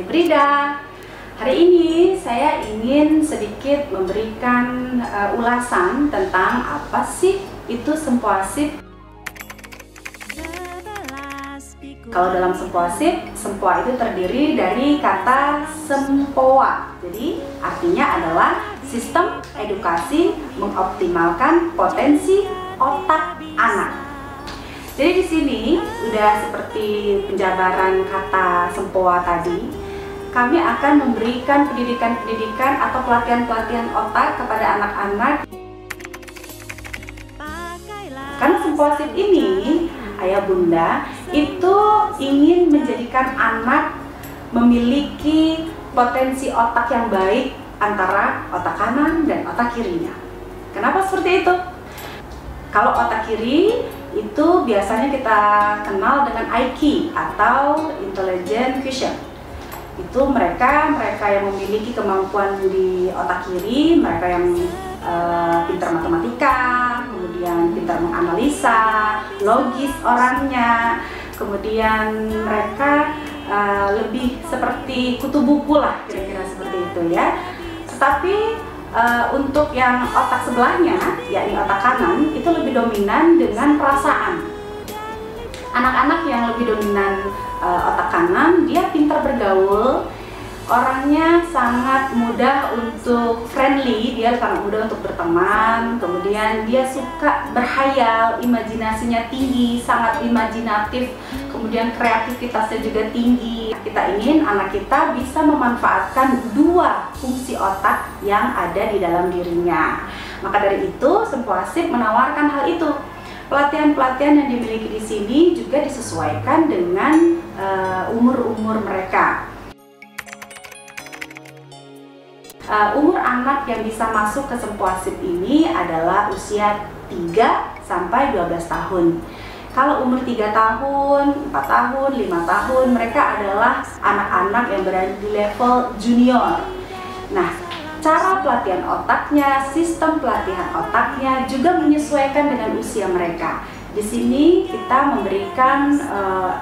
Brida. Hari ini saya ingin sedikit memberikan ulasan tentang apa sih itu sempoasip. Kalau dalam sempoasip, sempoa itu terdiri dari kata sempoa. Jadi artinya adalah sistem edukasi mengoptimalkan potensi otak anak. Jadi di sini udah seperti penjabaran kata sempoa tadi, kami akan memberikan pendidikan-pendidikan atau pelatihan-pelatihan otak kepada anak-anak. Karena sempoasip ini, ayah bunda itu ingin menjadikan anak memiliki potensi otak yang baik antara otak kanan dan otak kirinya. Kenapa seperti itu? Kalau otak kiri itu biasanya kita kenal dengan IQ atau Intelligent Quotient. Itu mereka yang memiliki kemampuan di otak kiri, mereka yang pintar matematika, kemudian pintar menganalisa, logis orangnya, kemudian mereka lebih seperti kutu buku lah, kira-kira seperti itu ya. Tetapi untuk yang otak sebelahnya, yakni otak kanan, itu lebih dominan dengan perasaan. Anak-anak yang lebih dominan otak kanan, dia pintar bergaul, orangnya sangat mudah untuk friendly, dia sangat mudah untuk berteman, kemudian dia suka berhayal, imajinasinya tinggi, sangat imajinatif, kemudian kreativitasnya juga tinggi. Kita ingin anak kita bisa memanfaatkan dua fungsi otak yang ada di dalam dirinya. Maka dari itu, sempoasip menawarkan hal itu. Pelatihan-pelatihan yang dimiliki di sini juga disesuaikan dengan umur-umur mereka. Umur anak yang bisa masuk ke sempoasip ini adalah usia 3 sampai 12 tahun. Kalau umur 3 tahun, 4 tahun, 5 tahun, mereka adalah anak-anak yang berada di level junior. Nah, cara pelatihan otaknya, sistem pelatihan otaknya juga menyesuaikan dengan usia mereka. Di sini kita memberikan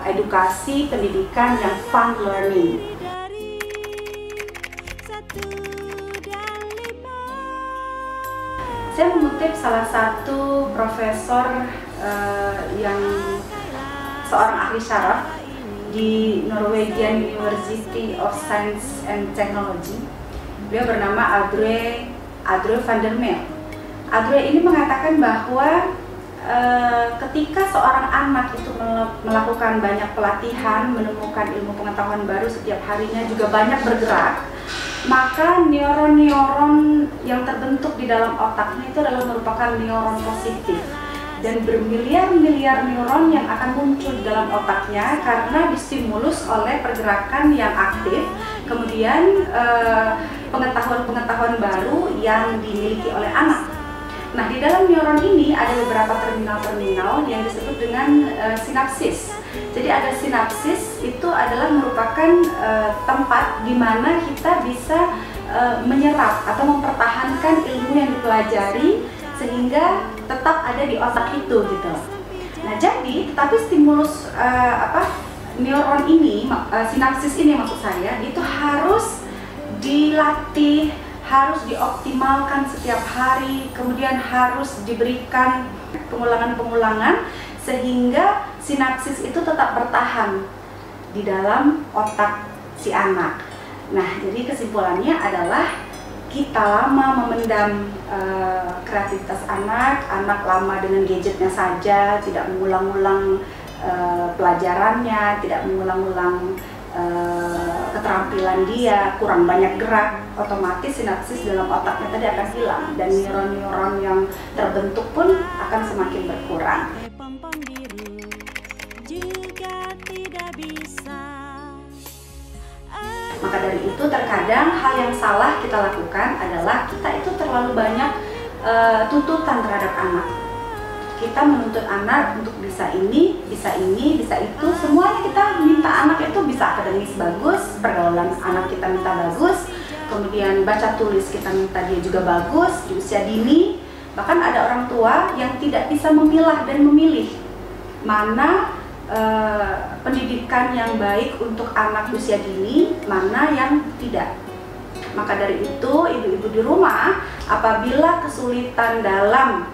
edukasi pendidikan yang fun learning. Saya mengutip salah satu profesor yang seorang ahli syaraf di Norwegian University of Science and Technology. Beliau bernama Audrey van der Meel. Audrey ini mengatakan bahwa ketika seorang anak itu melakukan banyak pelatihan, menemukan ilmu pengetahuan baru setiap harinya, juga banyak bergerak, maka neuron-neuron yang terbentuk di dalam otaknya itu adalah merupakan neuron positif, dan bermiliar-miliar neuron yang akan muncul di dalam otaknya karena distimulus oleh pergerakan yang aktif, kemudian pengetahuan-pengetahuan baru yang dimiliki oleh anak. Nah, di dalam neuron ini ada beberapa terminal-terminal yang disebut dengan sinapsis. Jadi ada sinapsis, itu adalah merupakan tempat di mana kita bisa menyerap atau mempertahankan ilmu yang dipelajari sehingga tetap ada di otak itu gitu. Nah, jadi tapi stimulus neuron ini, sinapsis ini maksud saya, itu harus dilatih, harus dioptimalkan setiap hari, kemudian harus diberikan pengulangan-pengulangan sehingga sinapsis itu tetap bertahan di dalam otak si anak. Nah, jadi kesimpulannya adalah kita lama memendam kreativitas anak lama dengan gadgetnya saja, tidak mengulang-ulang pelajarannya, tidak mengulang-ulang keterampilan dia, kurang banyak gerak, otomatis sinapsis dalam otaknya tadi akan hilang dan neuron-neuron yang terbentuk pun akan semakin berkurang. Maka dari itu terkadang hal yang salah kita lakukan adalah kita itu terlalu banyak tuntutan terhadap anak. Kita menuntut anak untuk bisa ini, bisa itu, semuanya kita minta anak itu bisa akademis bagus, pergaulan anak kita minta bagus, kemudian baca tulis kita minta dia juga bagus di usia dini. Bahkan ada orang tua yang tidak bisa memilah dan memilih mana pendidikan yang baik untuk anak usia dini, mana yang tidak. Maka dari itu, ibu-ibu di rumah apabila kesulitan dalam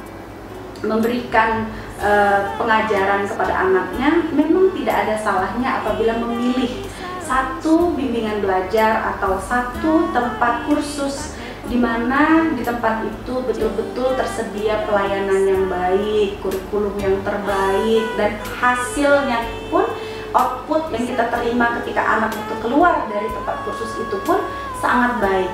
memberikan pengajaran kepada anaknya, memang tidak ada salahnya apabila memilih satu bimbingan belajar atau satu tempat kursus di mana di tempat itu betul-betul tersedia pelayanan yang baik, kurikulum yang terbaik, dan hasilnya pun, output yang kita terima ketika anak itu keluar dari tempat kursus itu pun sangat baik.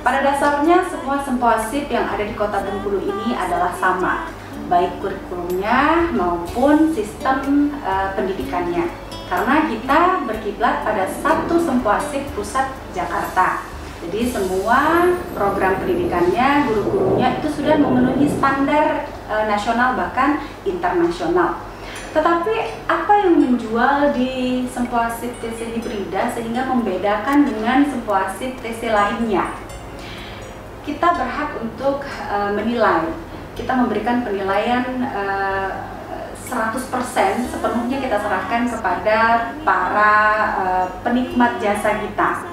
Pada dasarnya semua sempoasip yang ada di Kota Bengkulu ini adalah sama, baik kurikulumnya maupun sistem pendidikannya. Karena kita berkiblat pada satu sempoasip pusat Jakarta. Jadi semua program pendidikannya, guru-gurunya itu sudah memenuhi standar nasional bahkan internasional. Tetapi apa yang menjual di sempoasip TC hibrida sehingga membedakan dengan sempoasip TC lainnya? Kita berhak untuk menilai, kita memberikan penilaian 100%, sepenuhnya kita serahkan kepada para penikmat jasa kita.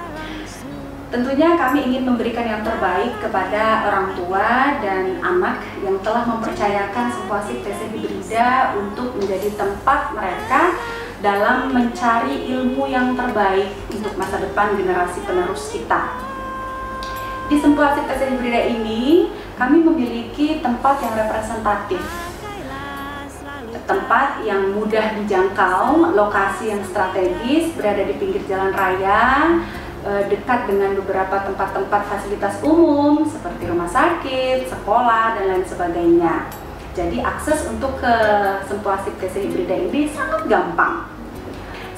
Tentunya kami ingin memberikan yang terbaik kepada orang tua dan anak yang telah mempercayakan sempoasip TC hibrida untuk menjadi tempat mereka dalam mencari ilmu yang terbaik untuk masa depan generasi penerus kita. Di sempoasip TC hibrida ini, kami memiliki tempat yang representatif, tempat yang mudah dijangkau, lokasi yang strategis, berada di pinggir jalan raya, dekat dengan beberapa tempat-tempat fasilitas umum seperti rumah sakit, sekolah, dan lain sebagainya. Jadi akses untuk ke sempoasip TC hibrida ini sangat gampang.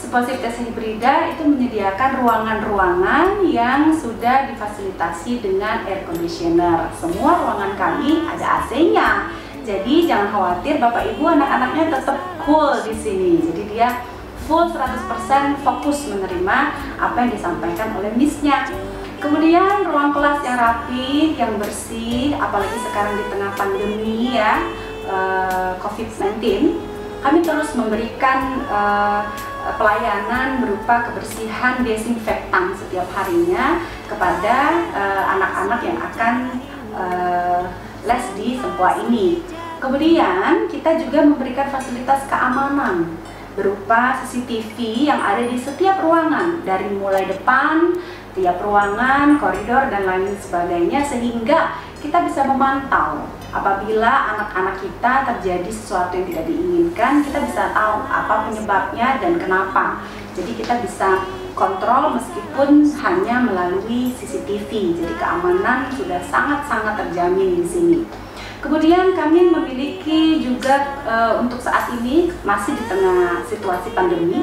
Sempoasip TC hibrida itu menyediakan ruangan-ruangan yang sudah difasilitasi dengan air conditioner. Semua ruangan kami ada AC-nya. Jadi jangan khawatir Bapak Ibu, anak-anaknya tetap cool di sini. Jadi dia full 100% fokus menerima apa yang disampaikan oleh Miss-nya. Kemudian ruang kelas yang rapi, yang bersih, apalagi sekarang di tengah pandemi ya, COVID-19, kami terus memberikan pelayanan berupa kebersihan desinfektan setiap harinya kepada anak-anak yang akan les di Sempoa ini. Kemudian kita juga memberikan fasilitas keamanan berupa CCTV yang ada di setiap ruangan, dari mulai depan, tiap ruangan, koridor, dan lain sebagainya, sehingga kita bisa memantau apabila anak-anak kita terjadi sesuatu yang tidak diinginkan, kita bisa tahu apa penyebabnya dan kenapa. Jadi kita bisa kontrol meskipun hanya melalui CCTV. Jadi keamanan sudah sangat-sangat terjamin di sini. Kemudian kami memiliki juga untuk saat ini masih di tengah situasi pandemi,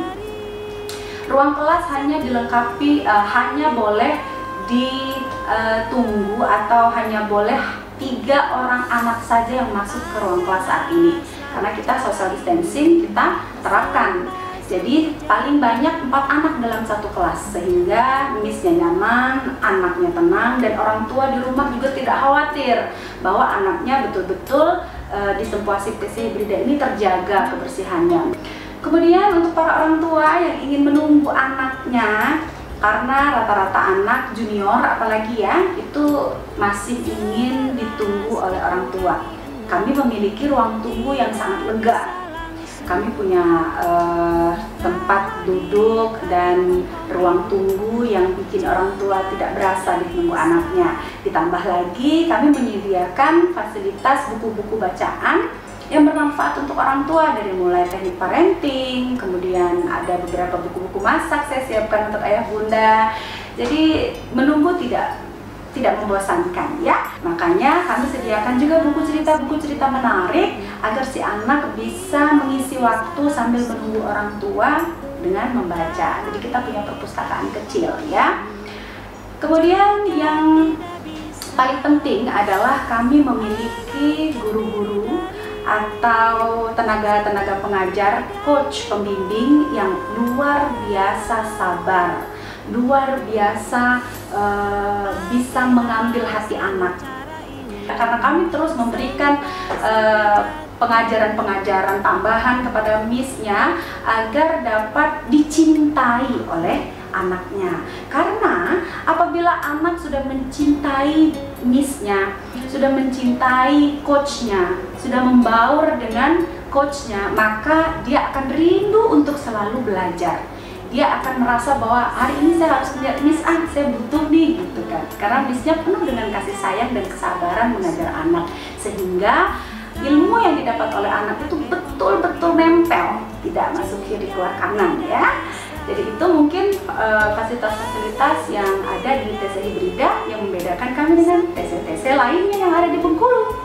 ruang kelas hanya dilengkapi, hanya boleh ditunggu atau hanya boleh 3 orang anak saja yang masuk ke ruang kelas saat ini. Karena kita social distancing kita terapkan. Jadi paling banyak 4 anak dalam satu kelas, sehingga Miss-nya nyaman, anaknya tenang, dan orang tua di rumah juga tidak khawatir bahwa anaknya betul-betul di sempoasip TC hibrida ini terjaga kebersihannya. Kemudian untuk para orang tua yang ingin menunggu anaknya, karena rata-rata anak junior apalagi ya, itu masih ingin ditunggu oleh orang tua. Kami memiliki ruang tunggu yang sangat lega. Kami punya tempat duduk dan ruang tunggu yang bikin orang tua tidak berasa ditunggu anaknya. Ditambah lagi kami menyediakan fasilitas buku-buku bacaan yang bermanfaat untuk orang tua, dari mulai teknik parenting, kemudian ada beberapa buku-buku masak saya siapkan untuk ayah bunda. Jadi menunggu tidak membosankan ya. Makanya kami sediakan juga buku cerita menarik agar si anak bisa mengisi waktu sambil menunggu orang tua dengan membaca. Jadi kita punya perpustakaan kecil ya. Kemudian yang paling penting adalah kami memiliki guru-guru atau tenaga-tenaga pengajar, coach pembimbing yang luar biasa sabar, luar biasa bisa mengambil hati anak. karena kami terus memberikan pengajaran-pengajaran tambahan kepada Miss-nya agar dapat dicintai oleh anaknya. Karena apabila anak sudah mencintai Miss-nya, sudah mencintai coach-nya, sudah membaur dengan coach-nya, maka dia akan rindu untuk selalu belajar. Dia akan merasa bahwa hari ini saya harus melihat Miss, saya butuh nih, gitu kan. Karena Miss-nya penuh dengan kasih sayang dan kesabaran mengajar anak, sehingga ilmu yang didapat oleh anak itu betul-betul nempel, tidak masuk kiri keluar kanan ya. Jadi itu mungkin fasilitas-fasilitas yang ada di TC Hibrida yang membedakan kami dengan TC-TC lainnya yang ada di Bengkulu.